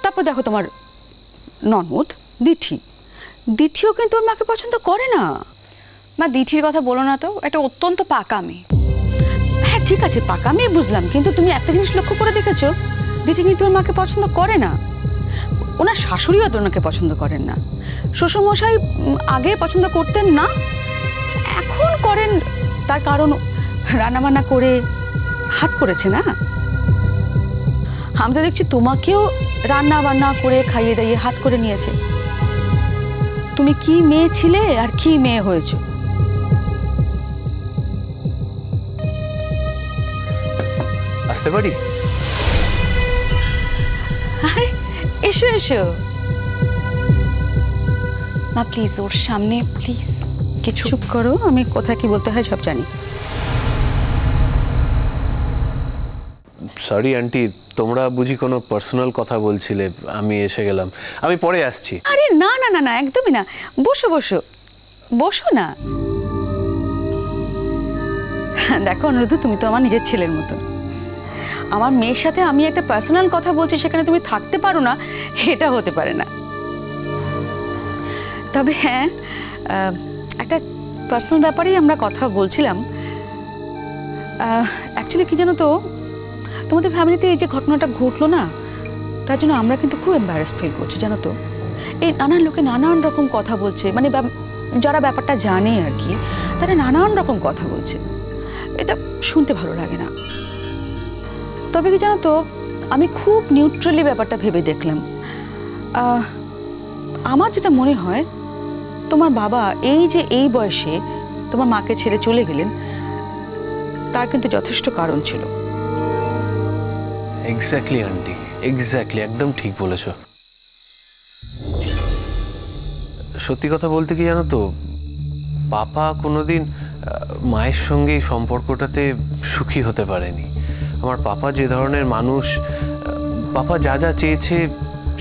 তারপর দেখো তোমার ননদ দিঠি, দিঠিও কিন্তু ওর মাকে পছন্দ করে না। মা দিঠির কথা বলো না তো, একটা অত্যন্ত পাকা মেয়ে। হ্যাঁ ঠিক আছে, পাকা মেয়ে বুঝলাম, কিন্তু তুমি একটা জিনিস লক্ষ্য করে দেখেছো, দিঠি কিন্তু ওর মাকে পছন্দ করে না। ওনার শাশুড়িও ওনাকে পছন্দ করেন না। শ্বশুরমশাই আগে পছন্দ করতেন না, এখন করেন। তার কারণ রান্নাবান্না করে হাত করেছে না। আমি তো দেখছি তোমাকেও রান্না বান্না করে খাইয়ে দাইয়ে হাত করে নিয়েছে। তুমি কি মেয়ে ছিলে আর কি মেয়ে হয়েছো। আসতে পারি? আরে এসো এসো। মা প্লিজ ওর সামনে প্লিজ কিছু চুপ করো, আমি কোথায় কি বলতে হয় সব জানি। সরি আন্টি, তোমরা বুঝি কোনো পার্সোনাল কথা বলছিলে, আমি এসে গেলাম। আমি পরে আসছি। আরে না না না না, একদমই না। বসো বসো বসো না। দেখো অনুরোধ, তুমি তো আমার নিজের ছেলের মতো। আমার মেয়ের সাথে আমি একটা পার্সোনাল কথা বলছি, সেখানে তুমি থাকতে পারো না, এটা হতে পারে না। তবে হ্যাঁ, একটা পার্সোনাল ব্যাপারেই আমরা কথা বলছিলাম। অ্যাকচুয়ালি কি জানো তো, তোমাদের ফ্যামিলিতে এই যে ঘটনাটা ঘটলো না, তার জন্য আমরা কিন্তু খুব এম্বারেসড ফিল করছি জানো তো। এই নানান লোকে নানান রকম কথা বলছে, মানে যারা ব্যাপারটা জানে আর কি, তারা নানান রকম কথা বলছে। এটা শুনতে ভালো লাগে না। তবে কি জানো তো, আমি খুব নিউট্রালি ব্যাপারটা ভেবে দেখলাম। আমার যেটা মনে হয়, তোমার বাবা এই যে এই বয়সে তোমার মাকে ছেড়ে চলে গেলেন, তার কিন্তু যথেষ্ট কারণ ছিল। এক্স্যাক্টলি আন্টি, এক্স্যাক্টলি, একদম ঠিক বলেছ। সত্যি কথা বলতে কি জানো তো, পাপা কোনোদিন মায়ের সঙ্গে এই সম্পর্কটাতে সুখী হতে পারেনি। আমার পাপা যে ধরনের মানুষ, পাপা যা যা চেয়েছে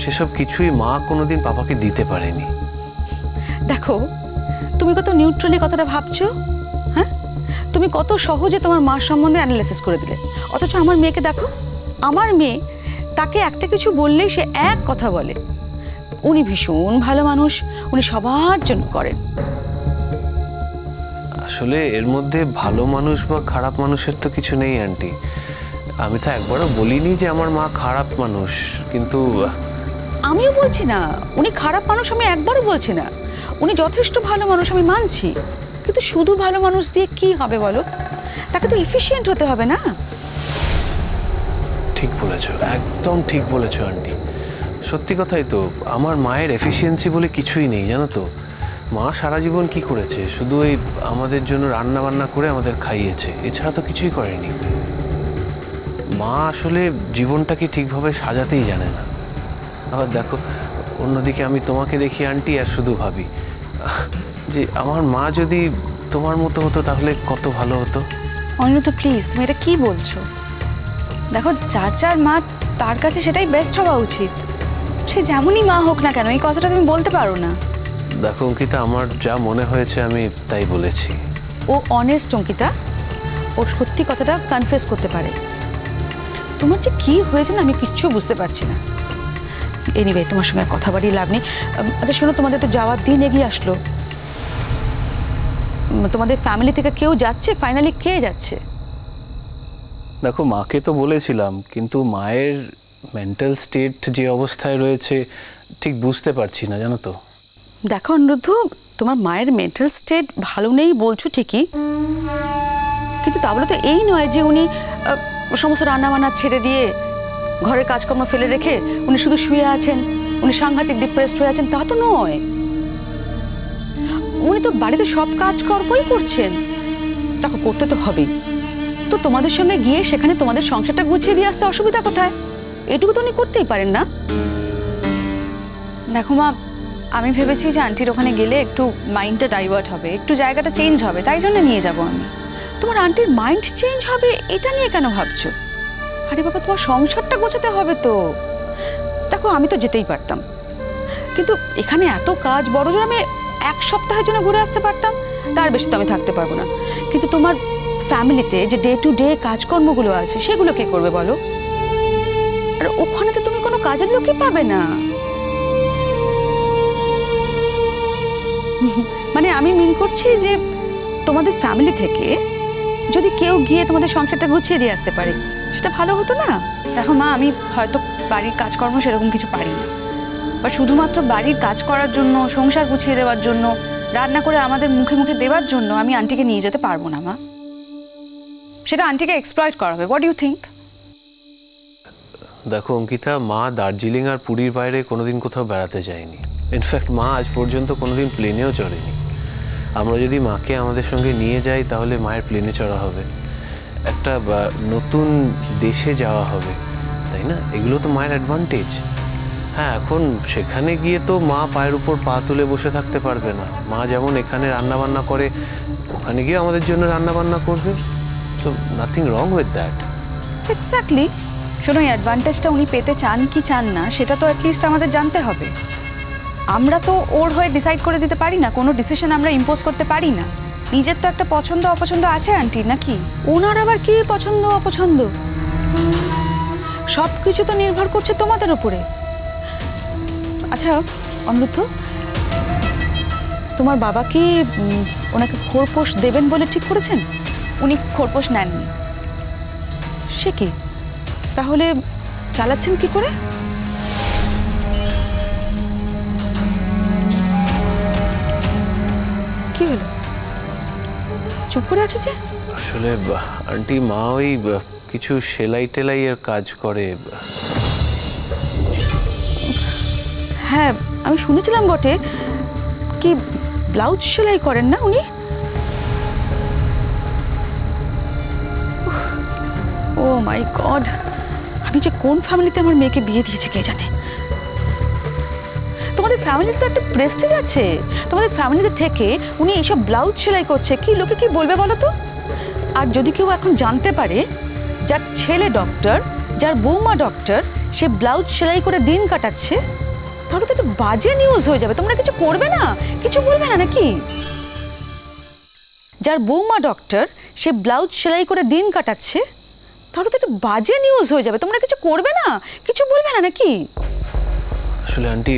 সেসব কিছুই মা কোনোদিন পাপাকে দিতে পারেনি। দেখো, তুমি কত নিউট্রালি কথাটা ভাবছো। হ্যাঁ, তুমি কত সহজে তোমার মার সম্বন্ধে অ্যানালাইসিস করে দিলে। অথচ আমার মেয়েকে দেখো, আমার মেয়ে, তাকে একটা কিছু বললেই সে এক কথা বলে। উনি ভীষণ ভালো মানুষ, উনি সবার জন্য করেন। আসলে এর মধ্যে ভালো মানুষ বা খারাপ মানুষের তো কিছু নেই আন্টি। আমি তো একবারও বলিনি যে আমার মা খারাপ মানুষ, কিন্তু আমিও বলছি না উনি খারাপ মানুষ, আমি একবারও বলছি না। উনি যথেষ্ট ভালো মানুষ, আমি মানছি। কিন্তু শুধু ভালো মানুষ দিয়ে কি হবে বলো, তাকে তো এফিশিয়েন্ট হতে হবে না। ঠিক বলেছো, একদম ঠিক বলেছো আন্টি। সত্যি কথাই তো, আমার মায়ের এফিসিয়েন্সি বলে কিছুই নেই জানো তো। মা সারা জীবন কি করেছে, শুধু এই আমাদের জন্য রান্না বান্না করে আমাদের খাইয়েছে, এছাড়া তো কিছুই করেনি। মা আসলে জীবনটাকে ঠিকভাবে সাজাতেই জানে না। আবার দেখো, অন্যদিকে আমি তোমাকে দেখি আন্টি, আর শুধু ভাবি যে আমার মা যদি তোমার মতো হতো তাহলে কত ভালো হতো। অনুরোধ প্লিজ, তুমি এটা কি বলছো? দেখো, যার যার মা তার কাছে সেটাই বেস্ট হওয়া উচিত। সে যেমনই মা হোক না কেন, এই কথাটা তুমি বলতে পারো না। দেখো অঙ্কিতা, আমার যা মনে হয়েছে আমি তাই বলেছি। ও অনেস্ট অঙ্কিতা, ও সত্যি কথাটা কনফেস করতে পারে। তোমার যে কি হয়েছে না, আমি কিচ্ছু বুঝতে পারছি না। এনিওয়ে, তোমার সঙ্গে কথা বাড়িয়ে লাভ নেই। আচ্ছা শোনো, তোমাদের তো যাওয়ার দিন এগিয়ে আসলো। তোমাদের ফ্যামিলি থেকে কেউ যাচ্ছে? ফাইনালি কে যাচ্ছে? দেখো, মাকে তো বলেছিলাম, কিন্তু মায়ের মেন্টাল স্টেট যে অবস্থায় রয়েছে ঠিক বুঝতে পারছি না জানো তো। দেখো অনুরুদ্ধ, তোমার মায়ের মেন্টাল স্টেট ভালো নেই বলছো ঠিকই, কিন্তু তা বলে তো এই নয় যে উনি সমস্ত রান্নাবান্না ছেড়ে দিয়ে ঘরের কাজকর্ম ফেলে রেখে উনি শুধু শুয়ে আছেন, উনি সাংঘাতিক ডিপ্রেসড হয়ে আছেন, তা তো নয়। উনি তো বাড়িতে সব কাজকর্মই করছেন। দেখো, করতে তো হবেই। তো তোমাদের সঙ্গে গিয়ে সেখানে তোমাদের সংসারটা গুছিয়ে দিয়ে আসতে অসুবিধা কোথায়? এটুকু তো উনি করতেই পারেন না? দেখো মা, আমি ভেবেছি যে আন্টির ওখানে গেলে একটু মাইন্ডটা ডাইভার্ট হবে, একটু জায়গাটা চেঞ্জ হবে, তাই জন্য নিয়ে যাব আমি। তোমার আন্টির মাইন্ড চেঞ্জ হবে এটা নিয়ে কেন ভাবছো? আরে বাবা, তোমার সংসারটা গোছাতে হবে তো। দেখো, আমি তো যেতেই পারতাম, কিন্তু এখানে এত কাজ, বড়জোর আমি এক সপ্তাহের জন্য ঘুরে আসতে পারতাম, তার বেশি তো আমি থাকতে পারবো না। কিন্তু তোমার ফ্যামিলিতে যে ডে টু ডে কাজকর্মগুলো আছে সেগুলো কে করবে বলো? আর ওখানে তো তুমি কোনো কাজের লোকই পাবে না। মানে আমি মিন করছি যে তোমাদের ফ্যামিলি থেকে যদি কেউ গিয়ে তোমাদের সংসারটা গুছিয়ে দিয়ে আসতে পারে সেটা ভালো হতো না? দেখো মা, আমি হয়তো বাড়ির কাজকর্ম সেরকম কিছু পারি না, বা শুধুমাত্র বাড়ির কাজ করার জন্য, সংসার গুছিয়ে দেওয়ার জন্য, রান্না করে আমাদের মুখে মুখে দেওয়ার জন্য আমি আন্টিকে নিয়ে যেতে পারবো না মা। সেটা আন্টিকে এক্সপ্লয়েট করা হবে। What do you think? দেখো অঙ্কিতা, মা দার্জিলিং আর পুরীর বাইরে কোনোদিন কোথাও বেড়াতে যায়নি। ইনফ্যাক্ট মা আজ পর্যন্ত কোনোদিন প্লেনেও চড়েনি। আমরা যদি মাকে আমাদের সঙ্গে নিয়ে যাই তাহলে মায়ের প্লেনে চড়া হবে, একটা নতুন দেশে যাওয়া হবে, তাই না? এগুলো তো মায়ের অ্যাডভান্টেজ। হ্যাঁ, এখন সেখানে গিয়ে তো মা পায়ের উপর পা তুলে বসে থাকতে পারবে না। মা যেমন এখানে রান্নাবান্না করে ওখানে গিয়ে আমাদের জন্য রান্নাবান্না করবে। So nothing wrong with that. Exactly. শোনো, এই অ্যাডভান্টেজটা উনি পেতে চান কি চান না সেটা তো অ্যাটলিস্ট আমাদের জানতে হবে। আমরা তো ওর হয়ে ডিসাইড করে দিতে পারি না, কোনো ডিসিশন আমরা ইম্পোজ করতে পারি না। নিজের তো একটা পছন্দ অপছন্দ আছে আন্টি, নাকি? ওনার আবার কি পছন্দ অপছন্দ? সব কিছু তো নির্ভর করছে তোমাদের উপরে। আচ্ছা অমৃত, তোমার বাবা কি ওনাকে খোরপোশ দেবেন বলে ঠিক করেছেন? উনি খোরপোশ নেননি। সে কি? তাহলে চালাচ্ছেন কি করে? কি হলো, চুপ করে আছো যে? আসলে আন্টি, মা ওই কিছু সেলাই টেলাইয়ের কাজ করে। হ্যাঁ, আমি শুনেছিলাম বটে। কি ব্লাউজ সেলাই করেন না উনি? ও মাই গড, আমি যে কোন ফ্যামিলিতে আমার মেয়েকে বিয়ে দিয়েছি কে জানে। তোমাদের ফ্যামিলিতে একটা প্রেস্টিজ আছে। তোমাদের ফ্যামিলিতে থেকে উনি এইসব ব্লাউজ সেলাই করছে, কি লোকে কি বলবে বলো তো? আর যদি কেউ এখন জানতে পারে যার ছেলে ডক্টর, যার বৌমা ডক্টর, সে ব্লাউজ সেলাই করে দিন কাটাচ্ছে, তাহলে তো একটা বাজে নিউজ হয়ে যাবে। তোমরা কিছু করবে না, কিছু বলবে না নাকি? যার বৌমা ডক্টর, সে ব্লাউজ সেলাই করে দিন কাটাচ্ছে, তাহলে তো একটা বাজে নিউজ হয়ে যাবে। তোমরা কিছু করবে না, কিছু বলবে না নাকি? আসলে আন্টি,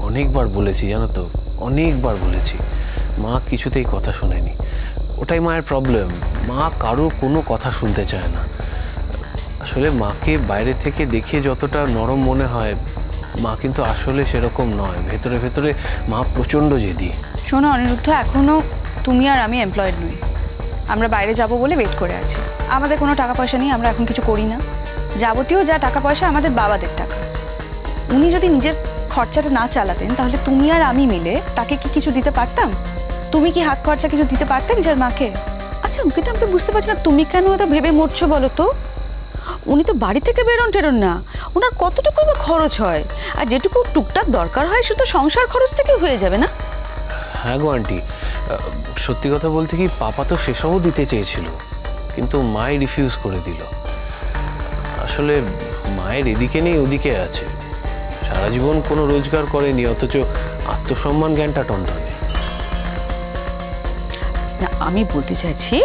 অনেকবার বলেছি জানো তো, অনেকবার বলেছি, মা কিছুতেই কথা শোনেনি। ওটাই মায়ের প্রবলেম। মা কারো কোনো কথা শুনতে চায় না। আসলে মাকে বাইরে থেকে দেখে যতটা নরম মনে হয়, মা কিন্তু আসলে সেরকম নয়। ভেতরে ভেতরে মা প্রচণ্ড জেদি। শোনো অনিরুদ্ধ, এখনও তুমি আর আমি এমপ্লয়েড নই। আমরা বাইরে যাব বলে ওয়েট করে আছি। আমাদের কোনো টাকা পয়সা নেই, আমরা এখন কিছু করি না। যাবতীয় যা টাকা পয়সা আমাদের বাবাদের টাকা। উনি যদি নিজের খরচাটা না চালাতেন তাহলে তুমি আর আমি মিলে তাকে কি কিছু দিতে পারতাম? তুমি কি হাত খরচা কিছু দিতে পারতে নিজের মাকে? আচ্ছা অঙ্কিতা, আমি তো বুঝতে পারছি না তুমি কেন এত ভেবে মরছো বলো তো? উনি তো বাড়ি থেকে বেরোন না, ওনার কতটুকু বা খরচ হয়? আর যেটুকু টুকটাক দরকার হয় সেটা তো সংসার খরচ থেকে হয়ে যাবে না? হ্যাঁ গো আন্টি, সত্যি কথা বলতে কি, পাপা তো সেসবও দিতে চেয়েছিল, কিন্তু মাই রিফিউজ করে দিল। আসলে মায়ের এদিকে নেই ওদিকে আছে। সারা জীবন কোনো রোজগার করেনি, অথচ আত্মসম্মান জ্ঞানটা টনটনে। না, আমি বলতে চাইছি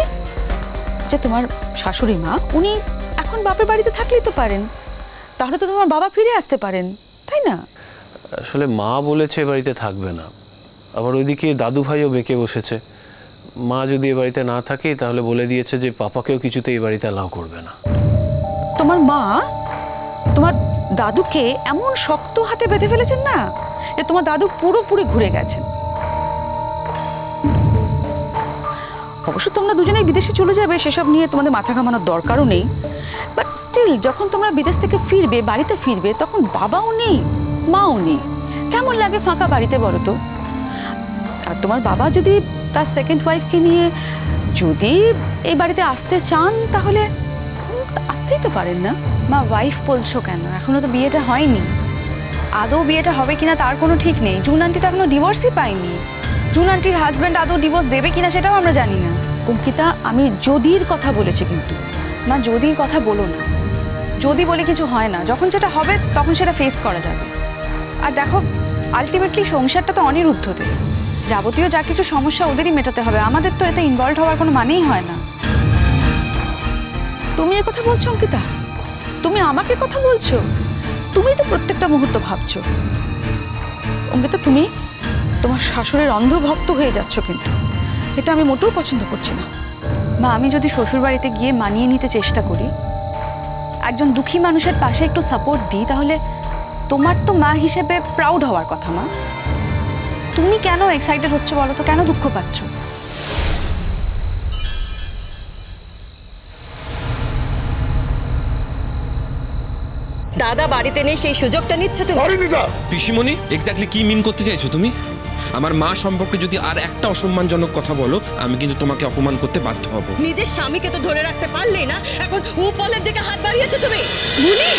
যে তোমার শাশুড়ি মা উনি এখন বাপের বাড়িতে থাকলেই তো পারেন, তাহলে তো তোমার বাবা ফিরে আসতে পারেন, তাই না? আসলে মা বলেছে এ বাড়িতে থাকবে না, আবার ওইদিকে দাদু ভাইও বেঁকে বসেছে। মা যদি এ বাড়িতে না থাকে তাহলে বলে দিয়েছে যে পাপাকেও কিছুতে এই বাড়িতে অ্যালাউ করবে না। তোমার মা তোমার দাদুকে এমন শক্ত হাতে বেঁধে ফেলেছেন না যে তোমার দাদু পুরোপুরি ঘুরে গেছেন। অবশ্য তোমরা দুজনেই বিদেশে চলে যাবে, সেসব নিয়ে তোমাদের মাথা ঘামানোর দরকারও নেই। বাট স্টিল, যখন তোমরা বিদেশ থেকে ফিরবে, বাড়িতে ফিরবে, তখন বাবাও নেই, মাও নেই। কেমন লাগে ফাঁকা বাড়িতে বলো তো? আর তোমার বাবা যদি তার সেকেন্ড ওয়াইফকে নিয়ে যদি এই বাড়িতে আসতে চান তাহলে আসতেই তো পারেন না। মা, ওয়াইফ বলছো কেন? এখনো তো বিয়েটা হয়নি। আদৌ বিয়েটা হবে কিনা তার কোনো ঠিক নেই। জুন আন্টি তো এখনো ডিভোর্সই পাইনি। জুন আন্টির হাজব্যান্ড আদৌ ডিভোর্স দেবে কিনা সেটাও আমরা জানি না। অঙ্কিতা, আমি যদির কথা বলেছি কিন্তু। মা, যদির কথা বলো না। যদি বলে কিছু হয় না, যখন যেটা হবে তখন সেটা ফেস করা যাবে। আর দেখো, আলটিমেটলি সংসারটা তো অনিরুদ্ধদের। যাবতীয় যা কিছু সমস্যা ওদেরই মেটাতে হবে, আমাদের তো এতে ইনভলভ হওয়ার কোনো মানেই হয় না। তুমি এ কথা বলছো অঙ্কিতা? তুমি আমাকে কথা বলছো? তুমি তো প্রত্যেকটা মুহূর্ত ভাবছো। অঙ্কিতা, তুমি তোমার শাশুড়ির অন্ধভক্ত হয়ে যাচ্ছ, কিন্তু এটা আমি মোটেও পছন্দ করছি না। মা, আমি যদি শ্বশুর বাড়িতে গিয়ে মানিয়ে নিতে চেষ্টা করি, একজন দুঃখী মানুষের পাশে একটু সাপোর্ট দিই, তাহলে তোমার তো মা হিসেবে প্রাউড হওয়ার কথা। মা, তুমি কেন এক্সাইটেড হচ্ছ বলো তো? কেন দুঃখ পাচ্ছ? দাদা বাড়িতে নেই সেই সুযোগটা নিচ্ছ তুমি? পিসিমণি, এক্স্যাক্টলি কি মিন করতে চাইছো তুমি? আমার মা সম্পর্কে যদি আর একটা অসম্মানজনক কথা বলো, আমি কিন্তু তোমাকে অপমান করতে বাধ্য হব। নিজের স্বামীকে তো ধরে রাখতে পারলেই না, এখন উপলের দিকে হাত বাড়িয়েছো তুমি। ভুলি